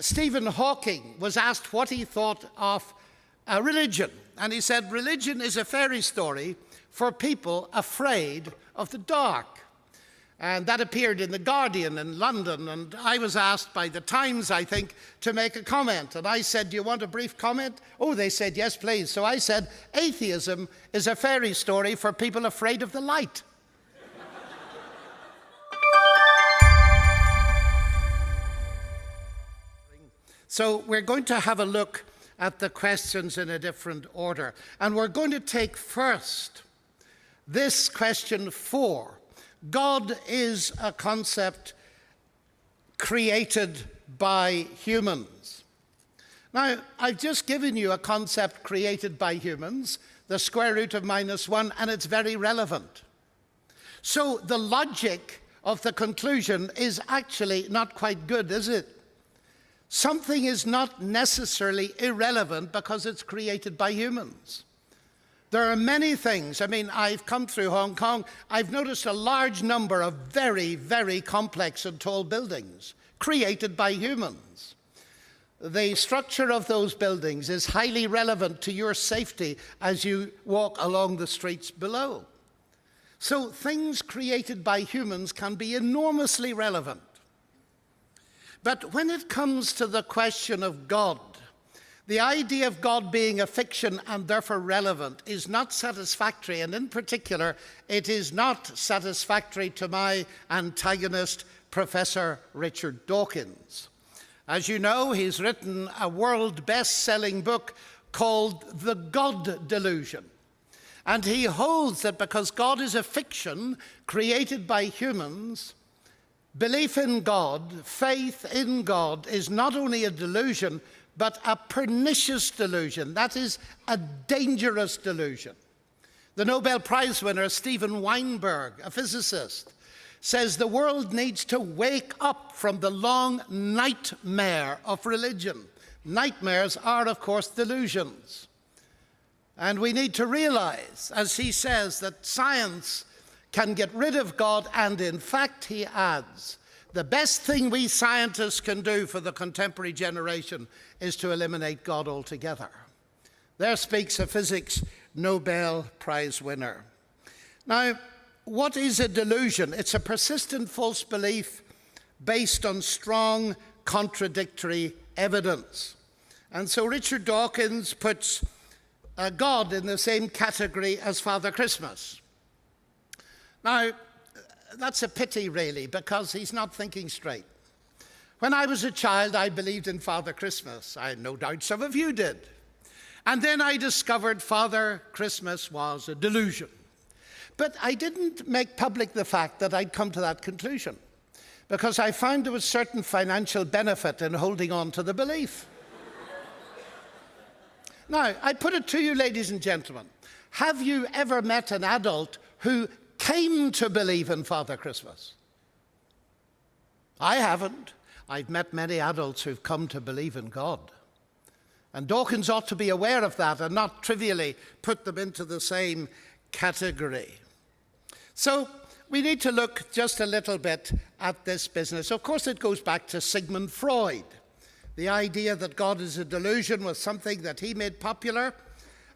Stephen Hawking was asked what he thought of religion. And he said, religion is a fairy story for people afraid of the dark. And that appeared in The Guardian in London. And I was asked by The Times, I think, to make a comment. And I said, do you want a brief comment? Oh, they said, yes, please. So I said, atheism is a fairy story for people afraid of the light. So we're going to have a look at the questions in a different order. And we're going to take first this question 4. God is a concept created by humans. Now, I've just given you a concept created by humans, the square root of -1, and it's very relevant. So the logic of the conclusion is actually not quite good, is it? Something is not necessarily irrelevant because it's created by humans. There are many things. I mean, I've come through Hong Kong. I've noticed a large number of very, very complex and tall buildings created by humans. The structure of those buildings is highly relevant to your safety as you walk along the streets below. So things created by humans can be enormously relevant. But when it comes to the question of God, the idea of God being a fiction and therefore relevant is not satisfactory, and in particular, it is not satisfactory to my antagonist, Professor Richard Dawkins. As you know, he's written a world best-selling book called The God Delusion. And he holds that because God is a fiction created by humans, belief in God, faith in God, is not only a delusion, but a pernicious delusion. That is a dangerous delusion. The Nobel Prize winner, Steven Weinberg, a physicist, says the world needs to wake up from the long nightmare of religion. Nightmares are, of course, delusions. And we need to realize, as he says, that science can get rid of God, and in fact, he adds, the best thing we scientists can do for the contemporary generation is to eliminate God altogether. There speaks a physics Nobel Prize winner. Now, what is a delusion? It's a persistent false belief based on strong contradictory evidence. And so Richard Dawkins puts God in the same category as Father Christmas. Now, that's a pity, really, because he's not thinking straight. When I was a child, I believed in Father Christmas. I no doubt some of you did. And then I discovered Father Christmas was a delusion. But I didn't make public the fact that I'd come to that conclusion, because I found there was certain financial benefit in holding on to the belief. Now, I put it to you, ladies and gentlemen, have you ever met an adult who came to believe in Father Christmas? I haven't. I've met many adults who've come to believe in God. And Dawkins ought to be aware of that and not trivially put them into the same category. So we need to look just a little bit at this business. Of course, it goes back to Sigmund Freud. The idea that God is a delusion was something that he made popular,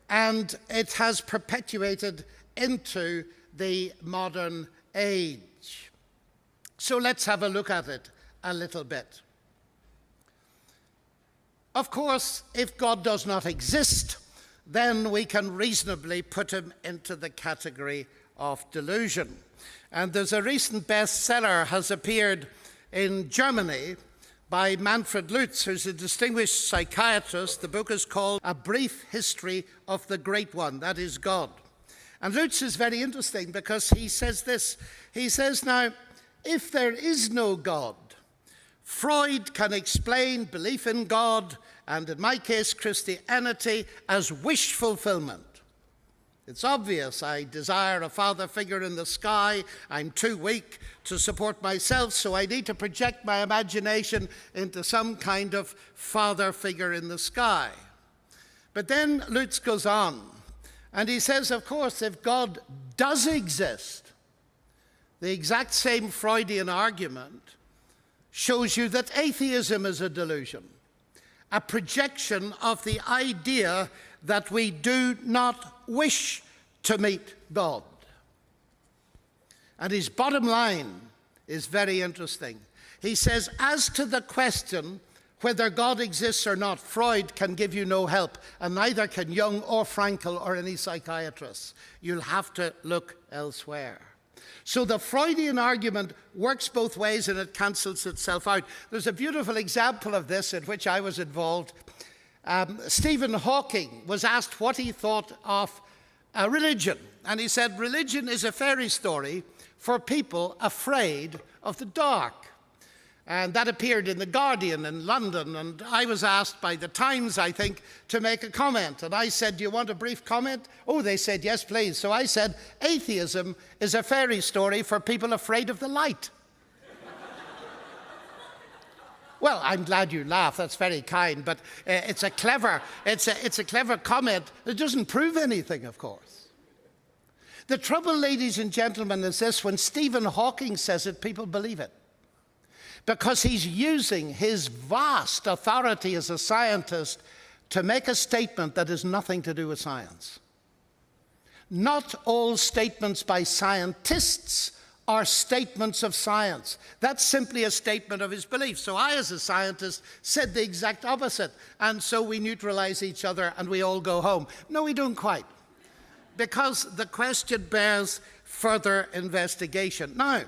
and it has perpetuated into the modern age. So let's have a look at it a little bit. Of course, if God does not exist, then we can reasonably put him into the category of delusion. And there's a recent bestseller has appeared in Germany by Manfred Lutz, who's a distinguished psychiatrist. The book is called A Brief History of the Great One, that is God. And Lutz is very interesting because he says this. He says, now, if there is no God, Freud can explain belief in God, and in my case, Christianity, as wish fulfillment. It's obvious I desire a father figure in the sky. I'm too weak to support myself, so I need to project my imagination into some kind of father figure in the sky. But then Lutz goes on, and he says, of course, if God does exist, the exact same Freudian argument shows you that atheism is a delusion, a projection of the idea that we do not wish to meet God. And his bottom line is very interesting. He says, as to the question whether God exists or not, Freud can give you no help, and neither can Jung or Frankl or any psychiatrists. You'll have to look elsewhere. So the Freudian argument works both ways and it cancels itself out. There's a beautiful example of this in which I was involved. Stephen Hawking was asked what he thought of religion. And he said, religion is a fairy story for people afraid of the dark. And that appeared in The Guardian in London. And I was asked by The Times, I think, to make a comment. And I said, do you want a brief comment? Oh, they said, yes, please. So I said, atheism is a fairy story for people afraid of the light. Well, I'm glad you laugh. That's very kind. But it's a clever comment. It doesn't prove anything, of course. The trouble, ladies and gentlemen, is this. When Stephen Hawking says it, people believe it. Because he's using his vast authority as a scientist to make a statement that has nothing to do with science. Not all statements by scientists are statements of science. That's simply a statement of his belief. So I, as a scientist, said the exact opposite. And so we neutralize each other and we all go home. No, we don't quite. Because the question bears further investigation. Now,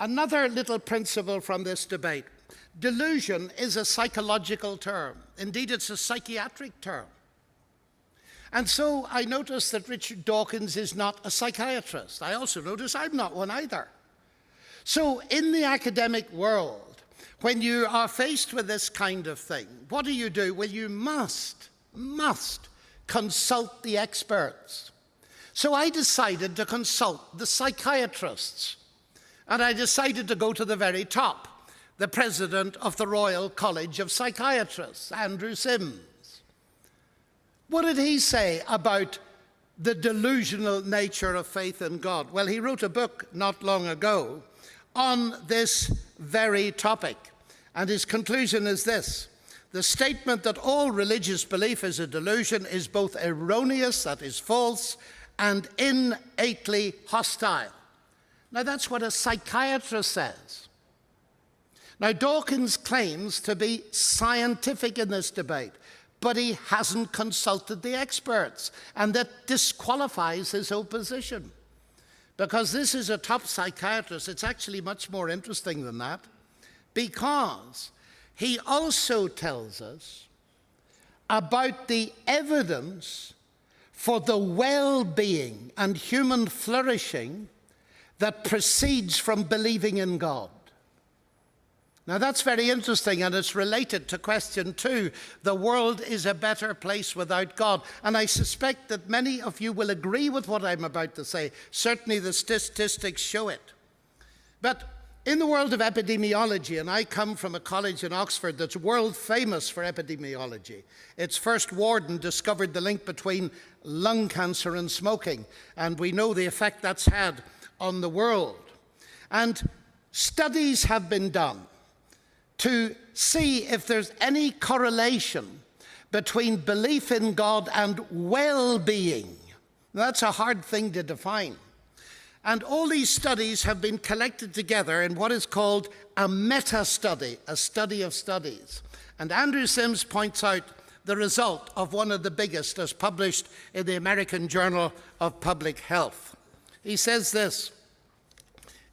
another little principle from this debate. Delusion is a psychological term. Indeed, it's a psychiatric term. And so I notice that Richard Dawkins is not a psychiatrist. I also notice I'm not one either. So in the academic world, when you are faced with this kind of thing, what do? Well, you must consult the experts. So I decided to consult the psychiatrists. And I decided to go to the very top, the president of the Royal College of Psychiatrists, Andrew Sims. What did he say about the delusional nature of faith in God? Well, he wrote a book not long ago on this very topic. And his conclusion is this: the statement that all religious belief is a delusion is both erroneous, that is false, and innately hostile. Now, that's what a psychiatrist says. Now, Dawkins claims to be scientific in this debate, but he hasn't consulted the experts, and that disqualifies his whole position. Because this is a top psychiatrist, it's actually much more interesting than that, because he also tells us about the evidence for the well-being and human flourishing that proceeds from believing in God. Now that's very interesting, and it's related to question 2. The world is a better place without God. And I suspect that many of you will agree with what I'm about to say. Certainly the statistics show it. But in the world of epidemiology, and I come from a college in Oxford that's world famous for epidemiology. Its first warden discovered the link between lung cancer and smoking, and we know the effect that's had on the world. And studies have been done to see if there's any correlation between belief in God and well-being. That's a hard thing to define. And all these studies have been collected together in what is called a meta-study, a study of studies. And Andrew Sims points out the result of one of the biggest, as published in the American Journal of Public Health. He says this: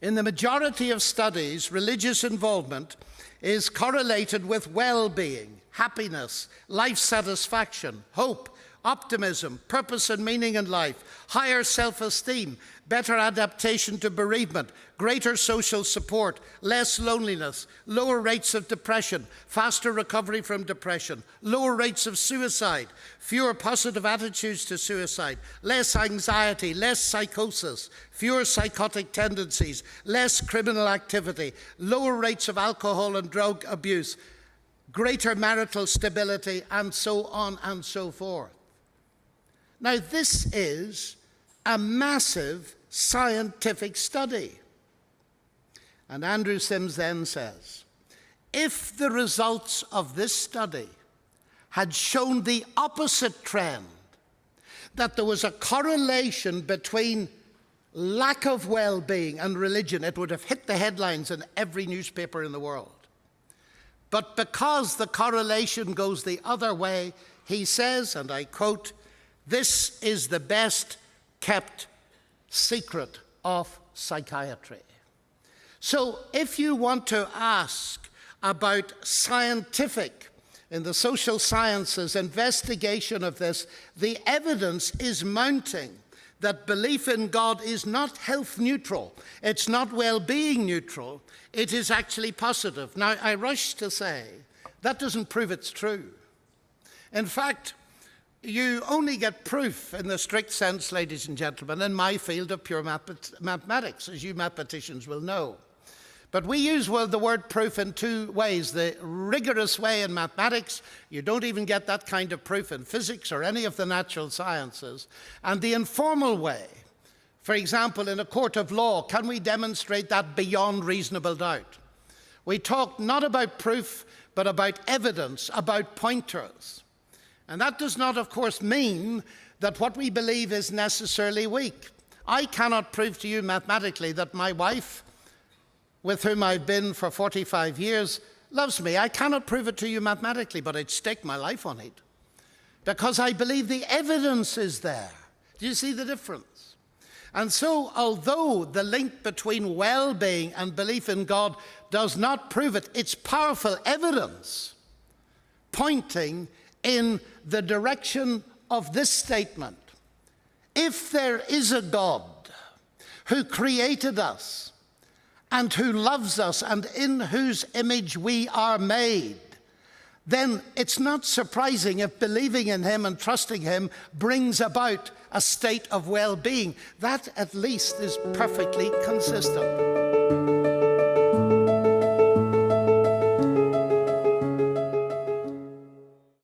in the majority of studies, religious involvement is correlated with well-being, happiness, life satisfaction, hope, optimism, purpose and meaning in life, higher self-esteem, better adaptation to bereavement, greater social support, less loneliness, lower rates of depression, faster recovery from depression, lower rates of suicide, fewer positive attitudes to suicide, less anxiety, less psychosis, fewer psychotic tendencies, less criminal activity, lower rates of alcohol and drug abuse, greater marital stability, and so on and so forth. Now, this is a massive scientific study. And Andrew Sims then says, if the results of this study had shown the opposite trend, that there was a correlation between lack of well-being and religion, it would have hit the headlines in every newspaper in the world. But because the correlation goes the other way, he says, and I quote, "This is the best kept secret of psychiatry." So if you want to ask about scientific, in the social sciences, investigation of this, the evidence is mounting that belief in God is not health neutral, it's not well-being neutral, it is actually positive. Now, I rush to say that doesn't prove it's true. In fact, you only get proof in the strict sense, ladies and gentlemen, in my field of pure mathematics, as you mathematicians will know. But we use the word proof in two ways. The rigorous way in mathematics, you don't even get that kind of proof in physics or any of the natural sciences. And the informal way, for example, in a court of law, can we demonstrate that beyond reasonable doubt? We talk not about proof, but about evidence, about pointers. And that does not, of course, mean that what we believe is necessarily weak. I cannot prove to you mathematically that my wife, with whom I've been for 45 years, loves me. I cannot prove it to you mathematically, but I'd stake my life on it because I believe the evidence is there. Do you see the difference? And so, although the link between well-being and belief in God does not prove it, it's powerful evidence pointing in the direction of this statement. If there is a God who created us, and who loves us, and in whose image we are made, then it's not surprising if believing in him and trusting him brings about a state of well-being. That, at least, is perfectly consistent.